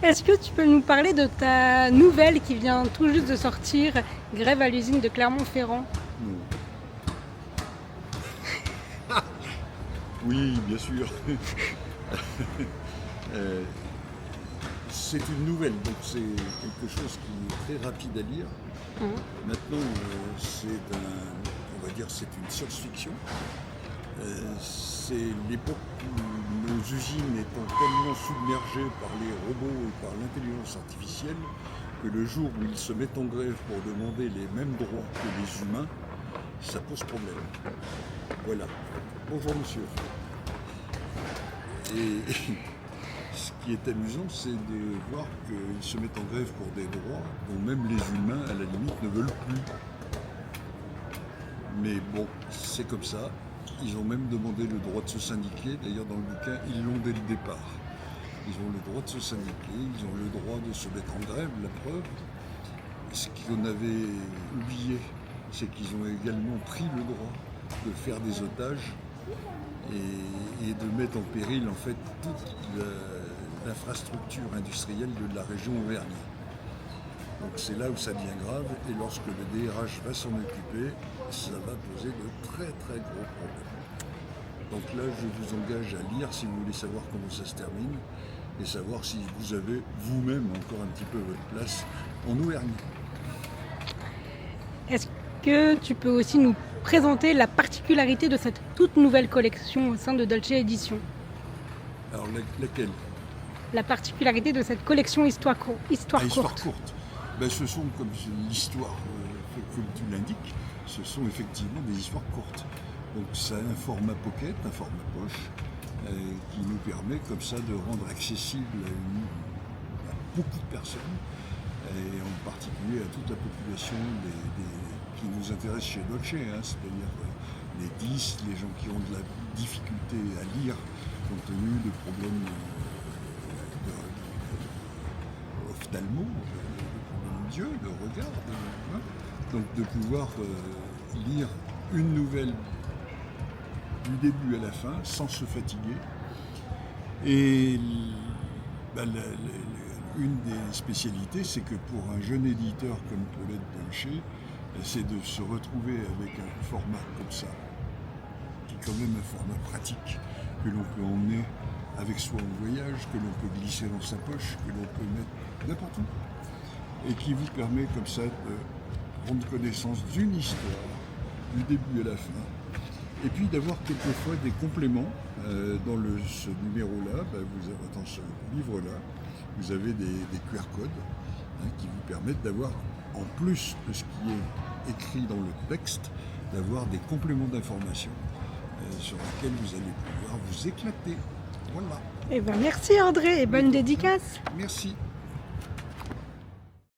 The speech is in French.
Est-ce que tu peux nous parler de ta nouvelle qui vient tout juste de sortir, Grève à l'usine de Clermont-Ferrand? Non. Oui, bien sûr. Euh, c'est une nouvelle, donc c'est quelque chose qui est très rapide à lire. Hein. Maintenant, on va dire, c'est une science-fiction. C'est l'époque où nos usines étant tellement submergées par les robots et par l'intelligence artificielle que le jour où ils se mettent en grève pour demander les mêmes droits que les humains, ça pose problème. Voilà. Bonjour monsieur. Et ce qui est amusant, c'est de voir qu'ils se mettent en grève pour des droits dont même les humains, à la limite, ne veulent plus. Mais bon, c'est comme ça. Ils ont même demandé le droit de se syndiquer. D'ailleurs, dans le bouquin, ils l'ont dès le départ. Ils ont le droit de se syndiquer, ils ont le droit de se mettre en grève, la preuve. Ce qu'on avait oublié, c'est qu'ils ont également pris le droit de faire des otages et de mettre en péril en fait toute l'infrastructure industrielle de la région Auvergne. Donc c'est là où ça devient grave et lorsque le DRH va s'en occuper, ça va poser de très très gros problèmes. Donc là je vous engage à lire si vous voulez savoir comment ça se termine et savoir si vous avez vous-même encore un petit peu votre place en Auvergne. Est-ce que tu peux aussi nous présenter la particularité de cette toute nouvelle collection au sein de Dolce Edition? Alors laquelle? La particularité de cette collection Histoire Histoire courte. courte. Ben, ce sont, comme l'histoire, comme tu l'indiques, ce sont effectivement des histoires courtes. Donc ça a un format pocket, un format poche, qui nous permet comme ça de rendre accessible à beaucoup de personnes, et en particulier à toute la population qui nous intéresse chez Dolce, hein, c'est-à-dire les 10, les gens qui ont de la difficulté à lire compte tenu de problèmes ophtalmo, Dieu, le regard, hein. Donc de pouvoir lire une nouvelle du début à la fin sans se fatiguer. Et une des spécialités, c'est que pour un jeune éditeur comme peut l'être Dolce, c'est de se retrouver avec un format comme ça, qui est quand même un format pratique, que l'on peut emmener avec soi en voyage, que l'on peut glisser dans sa poche, que l'on peut mettre n'importe où, et qui vous permet comme ça de prendre connaissance d'une histoire, du début à la fin, et puis d'avoir quelquefois des compléments. Dans ce numéro-là, dans ce livre-là, vous avez des QR codes, hein, qui vous permettent d'avoir, en plus de ce qui est écrit dans le texte, d'avoir des compléments d'information sur lesquels vous allez pouvoir vous éclater. Voilà. Eh ben merci André et bonne dédicace. Merci.